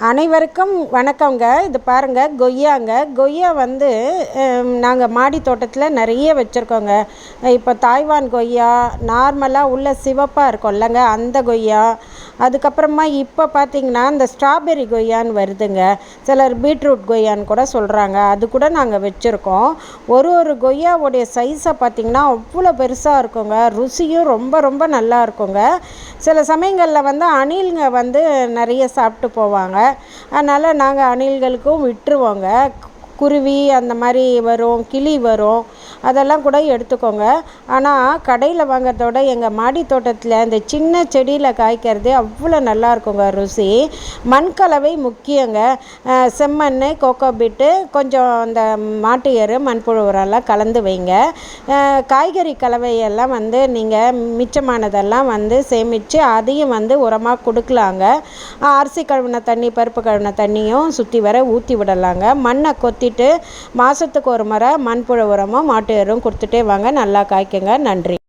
அனைவருக்கும் வணக்கங்க. இது பாருங்கள், கொய்யாங்க. கொய்யா வந்து நாங்கள் மாடி தோட்டத்தில் நிறைய வச்சுருக்கோங்க. இப்போ தாய்வான் கொய்யா, நார்மலாக உள்ள சிவப்பாக இருக்கும்லங்க, அந்த கொய்யா. அதுக்கப்புறமா இப்போ பார்த்திங்கன்னா இந்த ஸ்ட்ராபெரி கொய்யான்னு வருதுங்க. சிலர் பீட்ரூட் கொய்யான்னு கூட சொல்கிறாங்க. அது கூட நாங்கள் வச்சுருக்கோம். ஒரு கொய்யாவுடைய சைஸை பார்த்திங்கன்னா அவ்வளோ பெருசாக இருக்குங்க. ருசியும் ரொம்ப ரொம்ப நல்லா இருக்குங்க. சில சமயங்களில் வந்து அணில்ங்க வந்து நிறைய சாப்பிட்டு போவாங்க. அதனால் நாங்கள் அணில்களுக்கும் விட்டுருவோங்க. குருவி அந்த மாதிரி வரும், கிளி வரும், அதெல்லாம் கூட எடுத்துக்கோங்க. ஆனால் கடையில் வாங்கிறதோட எங்கள் மாடி தோட்டத்தில் இந்த சின்ன செடியில் காய்க்கிறது அவ்வளோ நல்லா இருக்குங்க ருசி. மண்கலவை முக்கியங்க. செம்மண், கோகோபிட்டு, கொஞ்சம் அந்த மாட்டு எரு, மண்புழு உரம்லாம் கலந்து வைங்க. காய்கறி கலவையெல்லாம் வந்து நீங்கள் மிச்சமானதெல்லாம் வந்து சேமித்து அதையும் வந்து உரமாக கொடுக்கலாங்க. அரிசி கழுவின தண்ணி, பருப்பு கழுவின தண்ணியும் சுற்றி வர ஊற்றி விடலாங்க. மண்ணை கொத்திட்டு மாதத்துக்கு ஒரு முறை மண்புழு உரமும் மாட்டு எரும் கொடுத்துட்டே வாங்க. நல்லா காய்க்குங்க. நன்றி.